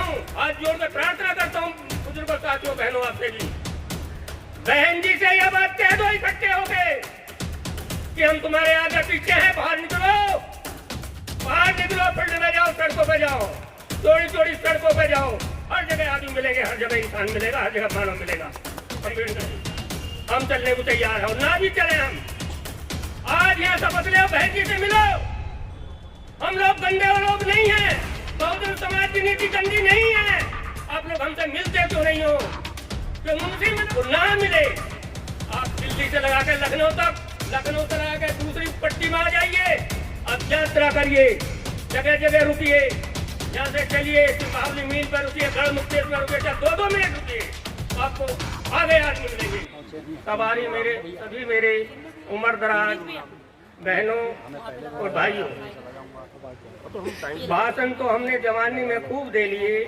हूँ, हाथ जोड़कर प्रार्थना करता हूँ बुजुर्गों, साथियों, बहनों, आपसे भी। बहन जी से यह बात कह दो इकट्ठे होके कि हम तुम्हारे आगे पीछे हैं, बाहर निकलो, बाहर निकलो, फील्ड में जाओ, सड़कों पे जाओ, चौड़ी चौड़ी सड़कों पे जाओ, हर जगह आदमी मिलेंगे, हर जगह इंसान मिलेगा, हर जगह मानव मिलेगा। हम चलने को तैयार है, ना भी चले हम। आज यहाँ शपथ ले, बहन जी से मिलो। हम लोग गंदे लोग नहीं हैं, बहुजन समाज की नीति गंदी नहीं है। आप लोग हमसे मिलते क्यों नहीं हो? कि मुंशी में तो ना मिले, आप दिल्ली से लगा के लखनऊ तक, लखनऊ से लगा के दूसरी पट्टी में आ जाइए, अब यात्रा करिए, जगह जगह रुकिए, यहाँ से चलिए, सिपाही मील पर रुकिए, गढ़ मुक्तेश्वर रुकिए, चाहे 2-2 मिनट रुकिए, आपको आगे आदमी मिलेंगे। सवारी मेरे सभी मेरे उम्र दराज बहनों और भाइयों, भाषण तो हमने जवानी में खूब दे लिए,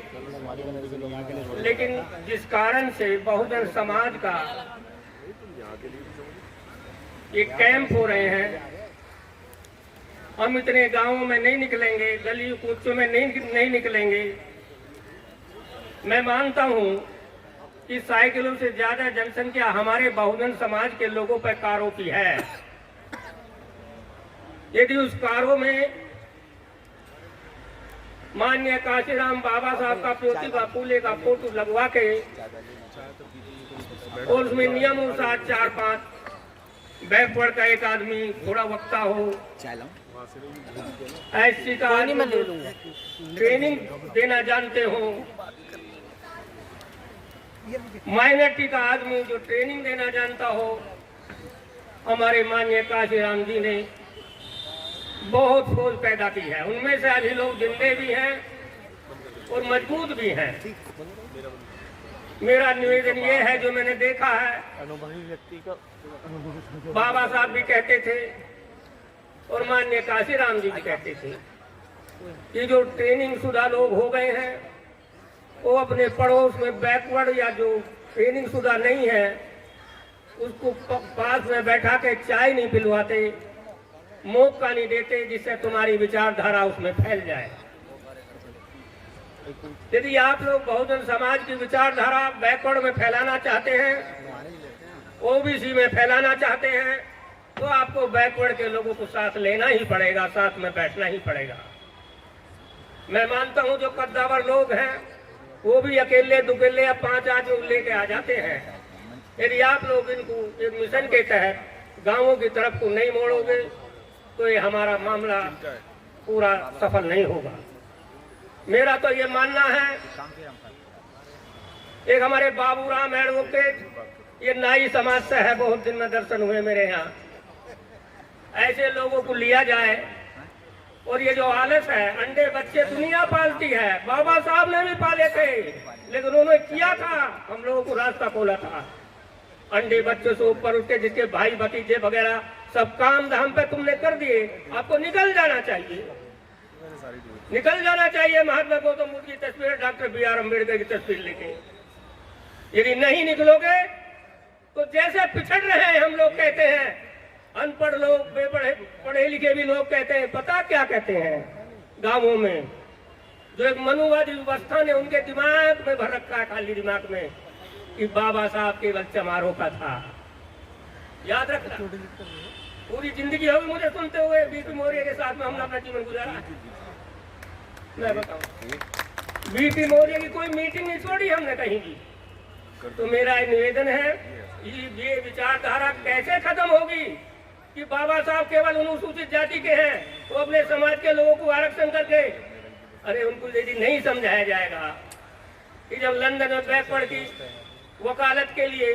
लेकिन जिस कारण से बहुजन समाज का ये कैंप हो रहे हैं, हम इतने गांवों में नहीं निकलेंगे, गली कूचों में नहीं निकलेंगे। मैं मानता हूं कि साइकिलों से ज्यादा जनसंख्या हमारे बहुजन समाज के लोगों पर कारों की है। यदि उस कारों में माननीय काशीराम बाबा साहब का, ज्योतिबा फूले का फोटो लगवा के और उसमें नियम अनुसार 4-5 बैकवर्ड का एक आदमी, थोड़ा वक्ता हो, ऐसी का ट्रेनिंग देना जानते हो, माइनॉरिटी का आदमी जो ट्रेनिंग देना जानता हो, हमारे माननीय काशीराम जी ने बहुत सोच पैदा की है। उनमें से अभी लोग जिंदे भी हैं और मजबूत भी हैं। मेरा निवेदन ये है, जो मैंने देखा है, अनुभवी व्यक्ति का बाबा साहब भी कहते थे और माननीय काशीराम जी भी कहते थे कि जो ट्रेनिंग शुदा लोग हो गए हैं, वो अपने पड़ोस में बैकवर्ड या जो ट्रेनिंग शुदा नहीं है, उसको पास में बैठा के चाय नहीं पिलवाते, मौका नहीं देते, जिससे तुम्हारी विचारधारा उसमें फैल जाए। यदि आप लोग बहुजन समाज की विचारधारा बैकवर्ड में फैलाना चाहते हैं, ओबीसी में फैलाना चाहते हैं, तो आपको बैकवर्ड के लोगों को साथ लेना ही पड़ेगा, साथ में बैठना ही पड़ेगा। मैं मानता हूं जो कद्दावर लोग हैं वो भी अकेले दुकेले या 5 आदमी लेके आ जाते हैं। यदि आप लोग इनको एक मिशन के तहत गांवों की तरफ को नहीं मोड़ोगे तो ये हमारा मामला पूरा सफल नहीं होगा। मेरा तो ये मानना है, एक हमारे बाबूराम एडवोकेट, ये नाई समाज से है, बहुत दिन में दर्शन हुए मेरे यहाँ, ऐसे लोगों को लिया जाए। और ये जो आलस है, अंडे बच्चे दुनिया पालती है, बाबा साहब ने भी पाले थे, लेकिन उन्होंने किया था, हम लोगों को रास्ता खोला था। अंडे बच्चों से ऊपर उठ के जिसके भाई भतीजे वगैरह सब काम धाम पे तुमने कर दिए, आपको निकल जाना चाहिए, निकल जाना चाहिए। महात्मा गौतम बुद्ध की तस्वीर, डॉक्टर BR अम्बेडकर की तस्वीर लेके यदि नहीं निकलोगे तो जैसे पिछड़ रहे हैं हम लोग कहते हैं, अनपढ़ लोग, पढ़े लिखे भी लोग कहते हैं, पता क्या कहते हैं गांवों में, जो एक मनुवादी व्यवस्था ने उनके दिमाग में भर रखा है, खाली दिमाग में, कि बाबा साहब केवल चमारों का था। याद रखना, पूरी जिंदगी होगी मुझे सुनते हुए, बीपी मौर्य के साथ में हमने अपना जीवन गुजारा। मैं बताऊं, बीपी मौर्य की कोई मीटिंग नहीं छोड़ी हमने कहीं की। तो मेरा निवेदन है, ये विचारधारा कैसे खत्म होगी कि बाबा साहब केवल अनुसूचित जाति के हैं, वो अपने समाज के लोगों को आरक्षण करके, अरे उनको यदि नहीं समझाया जाएगा कि जब लंदन में बैकवर्ड की वकालत के लिए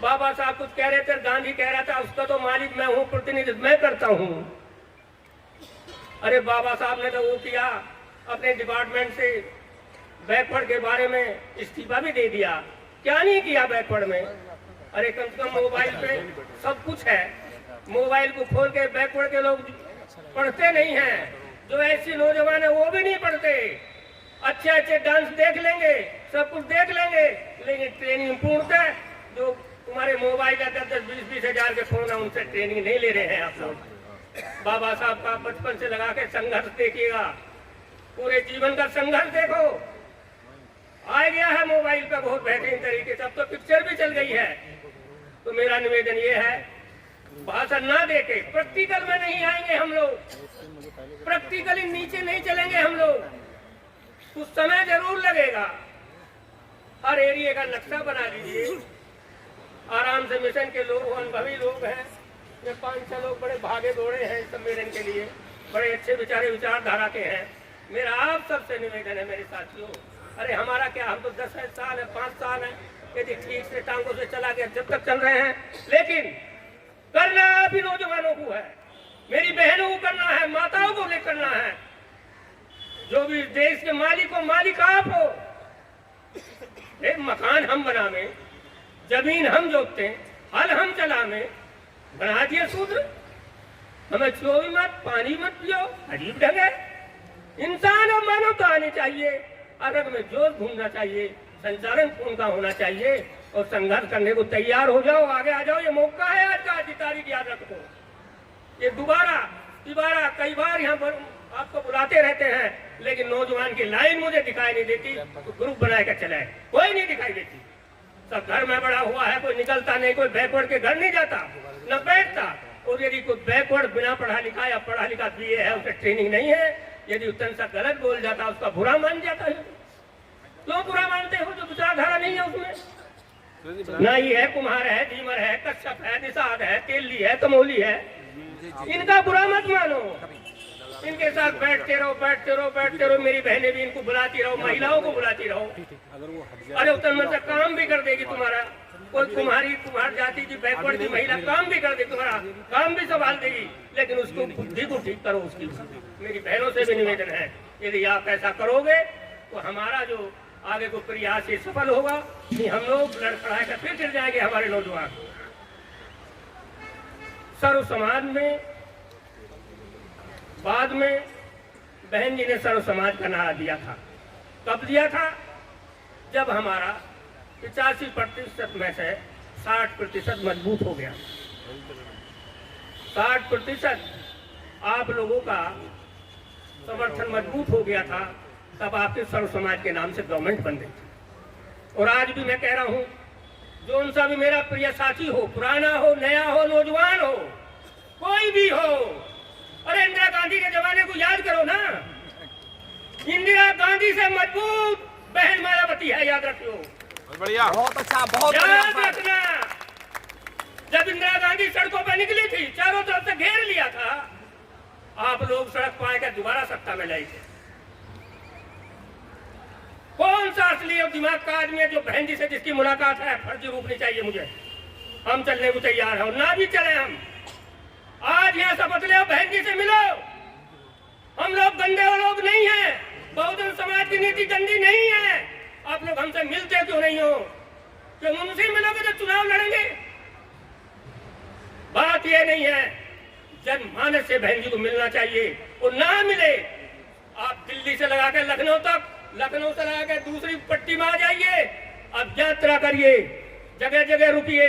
बाबा साहब कुछ कह रहे थे, गांधी कह रहा था उसका तो मालिक मैं हूँ, प्रतिनिधित्व मैं करता हूँ। अरे बाबा साहब ने तो वो किया, अपने डिपार्टमेंट से बैकवर्ड के बारे में इस्तीफा भी दे दिया, क्या नहीं किया बैकवर्ड में। अरे कम से कम मोबाइल पे सब कुछ है, मोबाइल को खोल के बैकवर्ड के लोग पढ़ते नहीं हैं, जो ऐसी नौजवान है वो भी नहीं पढ़ते, अच्छे अच्छे डांस देख लेंगे, सब कुछ देख लेंगे, लेकिन ट्रेनिंग पूर्णतः जो तुम्हारे मोबाइल का 10-20 हजार के फोन है उनसे ट्रेनिंग नहीं ले रहे हैं आप लोग। बाबा साहब का बचपन से लगा के संघर्ष देखिएगा, पूरे जीवन का संघर्ष देखो। आ गया है मोबाइल का बहुत बेहतरीन तरीके से, अब तो पिक्चर भी चल गई है। तो मेरा निवेदन ये है, भाषण ना देके प्रैक्टिकल में नहीं आएंगे हम लोग, प्रैक्टिकली नीचे नहीं चलेंगे हम लोग। कुछ समय जरूर लगेगा। हर एरिया का नक्शा बना लीजिए, आराम से मिशन के लोग, अनुभवी लोग हैं, ये 5-6 लोग बड़े भागे दौड़े हैं सम्मेलन के लिए, बड़े अच्छे बेचारे विचारधारा के हैं। मेरा आप सबसे निवेदन है मेरे साथियों, अरे हमारा क्या, हम तो 10 साल है, 5 साल है, यदि ठीक से टांगों से चला गया जब तक चल रहे हैं, लेकिन करना आप ही नौजवानों को है, मेरी बहनों को करना है, माताओं को भी करना है। जो भी देश के मालिक हो, मालिक आप हो। एक मकान हम बनावे, जमीन हम जोतते, हल हम चलावे, बना दिए सूत्र, हमें छुओ भी मत, पानी मत पियो, अजीब ढंग है। इंसान और मानवता आनी चाहिए, अरग में जोश घूमना चाहिए, संचालन खून का होना चाहिए और संघर्ष करने को तैयार हो जाओ, आगे आ जाओ। ये मौका है आज का, आज की तारीख याद रखो। ये दोबारा कई बार यहाँ पर आपको बुलाते रहते हैं, लेकिन नौजवान की लाइन मुझे दिखाई नहीं देती। तो ग्रुप बनाकर चले, कोई नहीं दिखाई देती। सब घर में बड़ा हुआ है, कोई निकलता नहीं, कोई बैकवर्ड के घर नहीं जाता, न बैठता। और यदि कोई बैकवर्ड बिना पढ़ा लिखा या पढ़ा लिखा बीए है, उसे ट्रेनिंग नहीं है, यदि उतना सा गलत बोल जाता, उसका बुरा मान जाता है। क्यों बुरा मानते हो? जो विचारधारा नहीं है उसमें। ना ही है, कुम्हार है, दीमर है, कश्यप है, निषाद है, तेली है, कमोली है, इनका बुरा मत मानो। इनके साथ बैठते रहो। मेरी बहनें भी इनको बुलाती रहो, महिलाओं को बुलाती रहो। अरे उतना सा काम भी कर देगी तुम्हारा। कोई कुम्हार जाति की बैकवर्ड की महिला काम भी कर देगी, तुम्हारा काम भी संभाल देगी, लेकिन उसको बुद्धि को ठीक करो उसकी। मेरी बहनों से भी निवेदन है, यदि आप ऐसा करोगे तो हमारा जो आगे को प्रयास ये सफल होगा। कि हम लोग लड़खड़ाए कर फिर गिर जाएंगे हमारे नौजवान। सर्व समाज में बाद में बहन जी ने सर्व समाज का नारा दिया था। कब दिया था? जब हमारा 85% में से 60% मजबूत हो गया। 60% आप लोगों का समर्थन मजबूत हो गया था, तब आपके सर्व समाज के नाम से गवर्नमेंट बन गई थी। और आज भी मैं कह रहा हूं, जो उनसा भी मेरा प्रिय साथी हो, पुराना हो, नया हो, नौजवान हो, कोई भी हो, अरे इंदिरा गांधी के जमाने को याद करो ना। इंदिरा गांधी से मजबूत बहन मायावती है, याद रखियो। बढ़िया, बहुत अच्छा, बहुत याद रखना। जब इंदिरा गांधी सड़कों पर निकली थी, चारों तरफ से घेर लिया था, आप लोग सड़क पर आकर दोबारा सत्ता में लाए थे। कौन सा असली और दिमाग का आदमी है जो बहन जी से जिसकी मुलाकात है फर्जी रूपनी चाहिए मुझे? हम चलने को तैयार है, ना भी चले हम। आज यहाँ शपथ ले, बहन जी से मिलो। हम लोग गंदे लोग नहीं हैं, बहुजन समाज की नीति गंदी नहीं है। आप लोग हमसे मिलते क्यों नहीं हो? क्यों उनसे मिलोगे तो चुनाव लड़ेंगे? बात यह नहीं है, जनमानस से बहन जी को मिलना चाहिए। और ना मिले, आप दिल्ली से लगाकर लखनऊ तक, लखनऊ से लगाकर दूसरी पट्टी में आ जाइए। अब यात्रा करिए, जगह जगह रुकिए,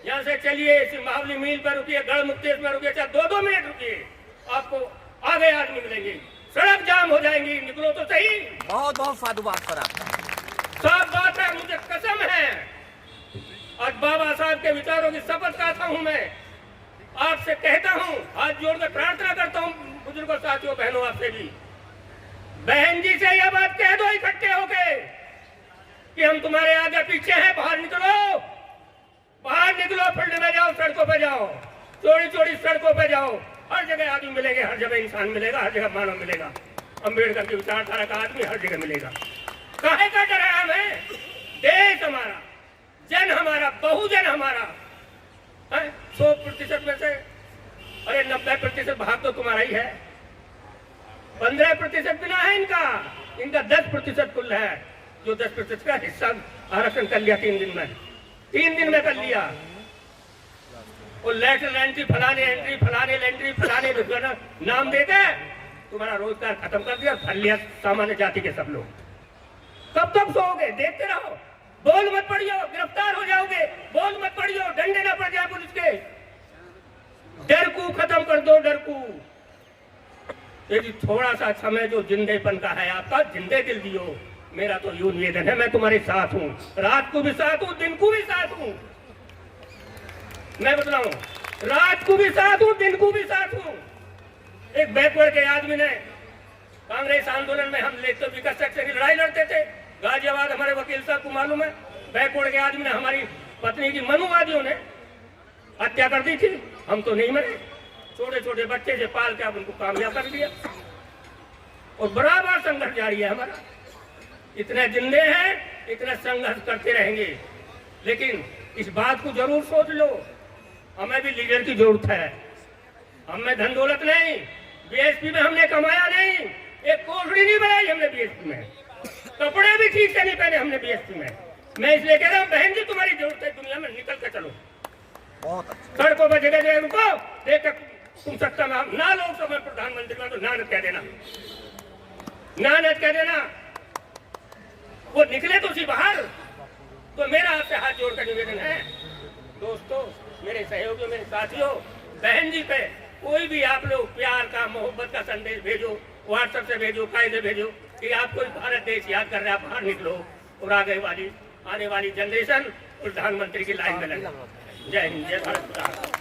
यहाँ से चलिए, महावली मील पर रुकिए, गढ़ मुक्तेश में रुकिए, चाहे 2-2 मिनट रुकिए, आपको आगे आदमी मिलेंगे। सड़क जाम हो जाएंगी, निकलो तो सही। बहुत बहुत साधुवाद सर आपका। साफ बात है, मुझे कसम है, आज बाबा साहब के विचारों की शपथ खाता हूं। मैं आपसे कहता हूं, हाथ जोड़कर प्रार्थना करता हूं, बुजुर्गों, साथियों, बहनों, आपसे भी, बहन जी से यह बात कह दो इकट्ठे होके कि हम तुम्हारे आगे पीछे हैं, बाहर निकलो, बाहर निकलो, फील्ड में जाओ, सड़कों पे जाओ, चौड़ी सड़कों पे जाओ। हर जगह आदमी मिलेंगे, हर जगह इंसान मिलेगा, हर जगह मानव मिलेगा। अम्बेडकर की विचारधारा का आदमी हर जगह मिलेगा। काहे का डर है हमें? देश हमारा, जन हमारा, बहुजन हमारा है। 100% में से अरे 90% भाग तो तुम्हारा ही है। 15% बिना है इनका 10% कुल है, जो 10% का हिस्सा आरक्षण कर लिया 3 दिन में, 3 दिन में कर लिया। और लेटरल एंट्री, फलाने एंट्री, फलाने एंट्री, फलाने नाम देते तुम्हारा रोजगार खत्म कर दिया, फल लिया सामान्य जाति के सब लोग। कब तक सोओगे? देखते रहो। बोल मत पड़ियो, गिरफ्तार हो जाओगे। बोल मत पड़ियो, डंडे ना पड़ जाए पुलिस के। डर को खत्म कर दो, डर को। यदि थोड़ा सा समय जो जिंदेपन का है आपका, जिंदे दिल दियो। मेरा तो यूं निवेदन है, मैं तुम्हारे साथ हूँ, रात को भी साथ हूँ, दिन को भी साथ हूँ। मैं बतलाऊं, रात को भी साथ हूँ, दिन को भी साथ हूँ। एक बैकवर्ड के आदमी ने कांग्रेस आंदोलन में हम लेकर विकास सेक्शन की लड़ाई लड़ते थे गाजियाबाद, हमारे वकील साहब को मालूम है। बैकवर्ड के आदमी ने हमारी पत्नी की मनुवादियों ने हत्या कर दी थी, हम तो नहीं मरे, छोटे छोटे बच्चे से पाल के आप उनको कामयाब कर दिया। और बराबर संघर्ष जारी है हमारा, इतने जिंदे हैं, इतना संघर्ष करते रहेंगे। लेकिन इस बात को जरूर सोच लो, हमें भी लीडर की जरूरत है। हमें धन दौलत नहीं, बीएसपी में हमने कमाया नहीं, एक कोठड़ी नहीं बनाई हमने बीएसपी में, कपड़े भी ठीक से नहीं पहने हमने बीएसपी में। मैं इसलिए कह रहा हूँ, बहन जी तुम्हारी जरूरत है, दुनिया में निकल के चलो। बहुत अच्छा। सड़कों पर जगह जगह रुको, देख तुम सत्ता में ना लोकसभा प्रधानमंत्री में तो नानक कह देना, नानक कह देना। वो निकले तो उसी बाहर। तो मेरा आपसे हाथ जोड़कर निवेदन है दोस्तों, मेरे सहयोगियों, मेरे साथियों, बहन जी पे कोई भी आप लोग प्यार का, मोहब्बत का संदेश भेजो, व्हाट्सएप से भेजो, कायदे भेजो कि आपको भारत देश याद कर रहे, आप बाहर निकलो और आने वाली जनरेशन प्रधानमंत्री की लाइन में लगे। जय हिंद, जय भारत।